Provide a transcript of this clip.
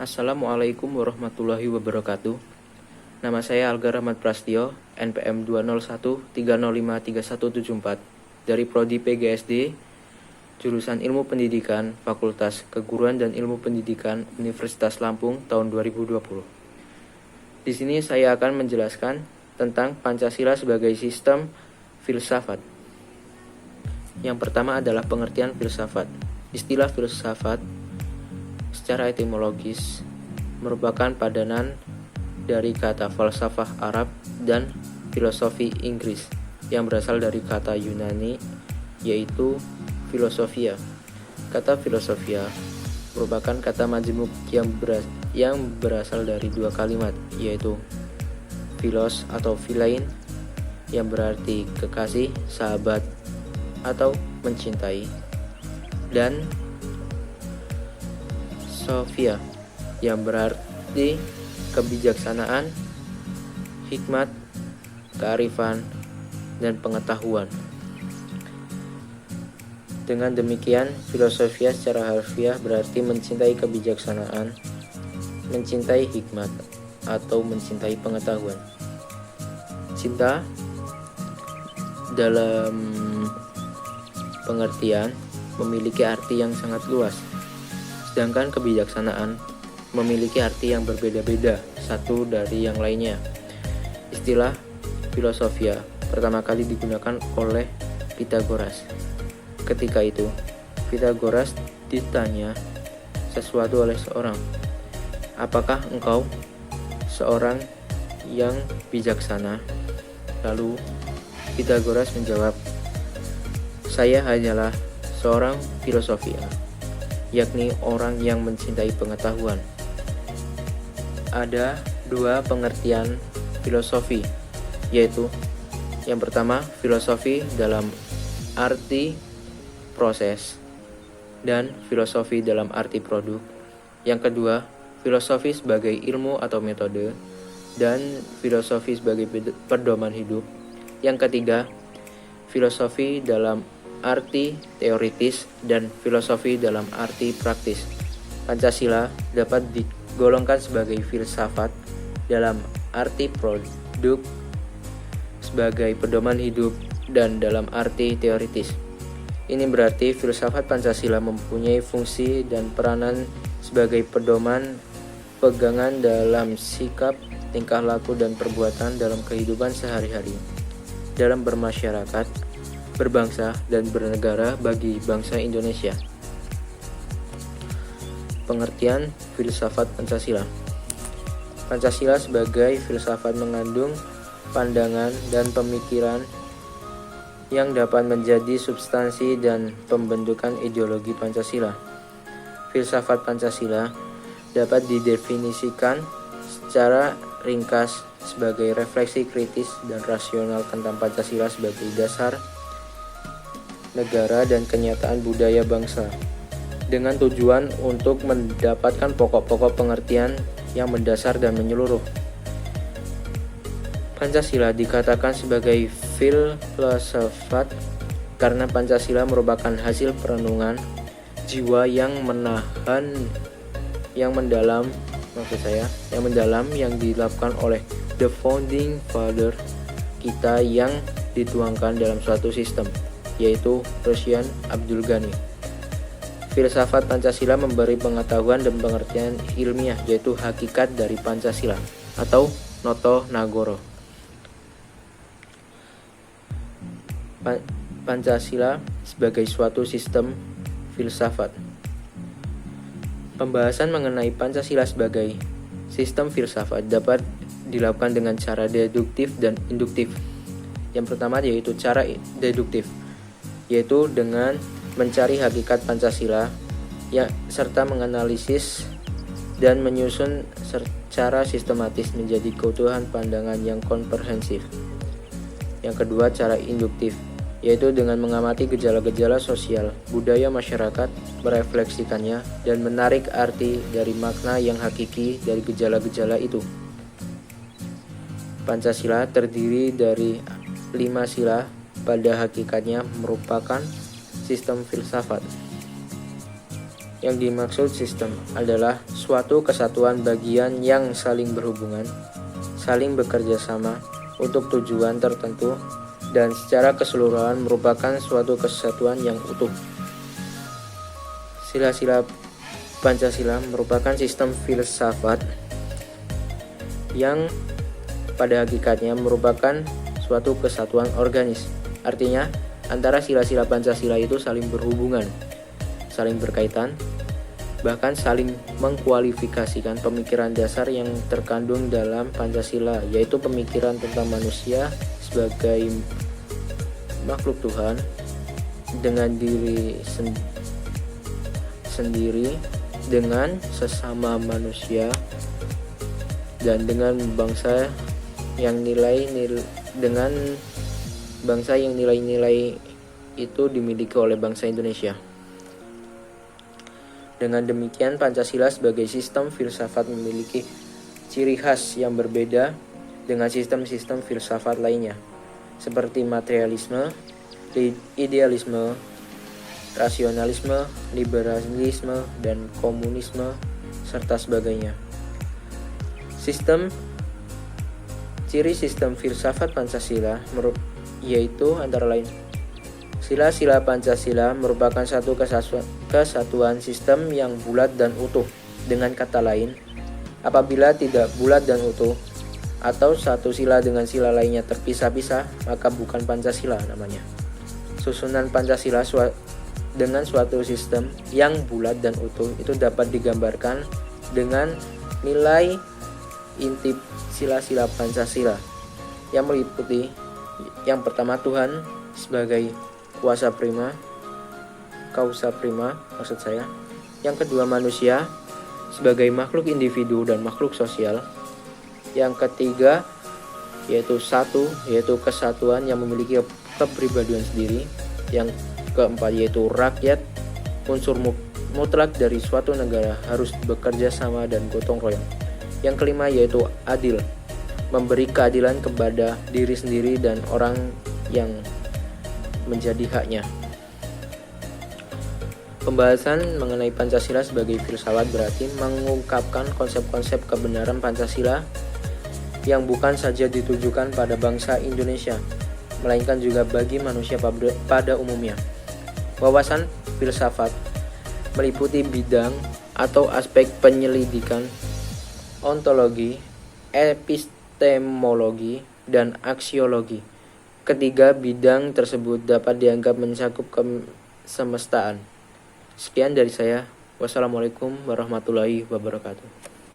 Assalamualaikum warahmatullahi wabarakatuh. Nama saya Algar Ahmad Prastio, NPM 20130537174 dari Prodi PGSD, jurusan Ilmu Pendidikan, Fakultas Keguruan dan Ilmu Pendidikan Universitas Lampung tahun 2020. Di sini saya akan menjelaskan tentang Pancasila sebagai sistem filsafat. Yang pertama adalah pengertian filsafat. Istilah filsafat secara etimologis merupakan padanan dari kata falsafah Arab dan filosofi Inggris yang berasal dari kata Yunani yaitu filosofia. Kata filosofia merupakan kata majemuk yang berasal dari dua kalimat yaitu philos atau philein yang berarti kekasih, sahabat atau mencintai, dan Sophia yang berarti kebijaksanaan, hikmat, kearifan, dan pengetahuan. Dengan demikian, filosofia secara harfiah berarti mencintai kebijaksanaan, mencintai hikmat, atau mencintai pengetahuan. Cinta dalam pengertian memiliki arti yang sangat luas. Sedangkan kebijaksanaan memiliki arti yang berbeda-beda satu dari yang lainnya. Istilah filosofia pertama kali digunakan oleh Pythagoras. Ketika itu, Pythagoras ditanya sesuatu oleh seorang, "Apakah engkau seorang yang bijaksana?" Lalu Pythagoras menjawab, "Saya hanyalah seorang filosofia, yakni orang yang mencintai pengetahuan." Ada dua pengertian filosofi, yaitu yang pertama filosofi dalam arti proses dan filosofi dalam arti produk. Yang kedua, filosofi sebagai ilmu atau metode dan filosofi sebagai pedoman hidup. Yang ketiga, filosofi dalam arti teoritis dan filosofi dalam arti praktis. Pancasila dapat digolongkan sebagai filsafat dalam arti produk, sebagai pedoman hidup, dan dalam arti teoritis. Ini berarti filsafat Pancasila mempunyai fungsi dan peranan sebagai pedoman pegangan dalam sikap, tingkah laku, dan perbuatan dalam kehidupan sehari-hari, dalam bermasyarakat, berbangsa, dan bernegara bagi bangsa Indonesia. Pengertian filsafat Pancasila. Pancasila sebagai filsafat mengandung pandangan dan pemikiran yang dapat menjadi substansi dan pembentukan ideologi Pancasila. Filsafat Pancasila dapat didefinisikan secara ringkas sebagai refleksi kritis dan rasional tentang Pancasila sebagai dasar negara dan kenyataan budaya bangsa, dengan tujuan untuk mendapatkan pokok-pokok pengertian yang mendasar dan menyeluruh. Pancasila dikatakan sebagai filsafat karena Pancasila merupakan hasil perenungan jiwa yang mendalam yang dilakukan oleh the founding father kita yang dituangkan dalam suatu sistem, yaitu Rosian Abdul Ghani. Filsafat Pancasila memberi pengetahuan dan pengertian ilmiah, yaitu hakikat dari Pancasila atau Noto Nagoro. Pancasila sebagai suatu sistem filsafat. Pembahasan mengenai Pancasila sebagai sistem filsafat dapat dilakukan dengan cara deduktif dan induktif. Yang pertama yaitu cara deduktif, yaitu dengan mencari hakikat Pancasila serta menganalisis dan menyusun secara sistematis menjadi keutuhan pandangan yang komprehensif. Yang kedua, cara induktif, yaitu dengan mengamati gejala-gejala sosial, budaya masyarakat, merefleksikannya, dan menarik arti dari makna yang hakiki dari gejala-gejala itu. Pancasila terdiri dari 5 sila, pada hakikatnya merupakan sistem filsafat. Yang dimaksud sistem adalah suatu kesatuan bagian yang saling berhubungan, saling bekerja sama untuk tujuan tertentu, dan secara keseluruhan merupakan suatu kesatuan yang utuh. Sila-sila Pancasila merupakan sistem filsafat yang pada hakikatnya merupakan suatu kesatuan organis. Artinya, antara sila-sila Pancasila itu saling berhubungan, saling berkaitan, bahkan saling mengkualifikasikan pemikiran dasar yang terkandung dalam Pancasila, yaitu pemikiran tentang manusia sebagai makhluk Tuhan dengan diri sendiri, dengan sesama manusia, dan dengan bangsa yang nilai-nilai itu dimiliki oleh bangsa Indonesia. Dengan demikian, Pancasila sebagai sistem filsafat memiliki ciri khas yang berbeda dengan sistem-sistem filsafat lainnya, seperti materialisme, idealisme, rasionalisme, liberalisme, dan komunisme, serta sebagainya. Ciri sistem filsafat Pancasila yaitu antara lain: sila-sila Pancasila merupakan satu kesatuan sistem yang bulat dan utuh. Dengan kata lain, apabila tidak bulat dan utuh, atau satu sila dengan sila lainnya terpisah-pisah, maka bukan Pancasila namanya. Susunan Pancasila dengan suatu sistem yang bulat dan utuh itu dapat digambarkan dengan nilai inti sila-sila Pancasila yang meliputi: yang pertama, Tuhan sebagai causa prima. Yang kedua, manusia sebagai makhluk individu dan makhluk sosial. Yang ketiga, yaitu kesatuan yang memiliki kepribadian sendiri. Yang keempat, yaitu rakyat, unsur mutlak dari suatu negara, harus bekerja sama dan gotong royong. Yang kelima, yaitu adil, memberi keadilan kepada diri sendiri dan orang yang menjadi haknya. Pembahasan mengenai Pancasila sebagai filsafat berarti mengungkapkan konsep-konsep kebenaran Pancasila yang bukan saja ditujukan pada bangsa Indonesia, melainkan juga bagi manusia pada umumnya. Wawasan filsafat meliputi bidang atau aspek penyelidikan, ontologi, epistemologi, dan aksiologi. Ketiga bidang tersebut dapat dianggap mencakup kesemestaan. Sekian dari saya. Wassalamualaikum warahmatullahi wabarakatuh.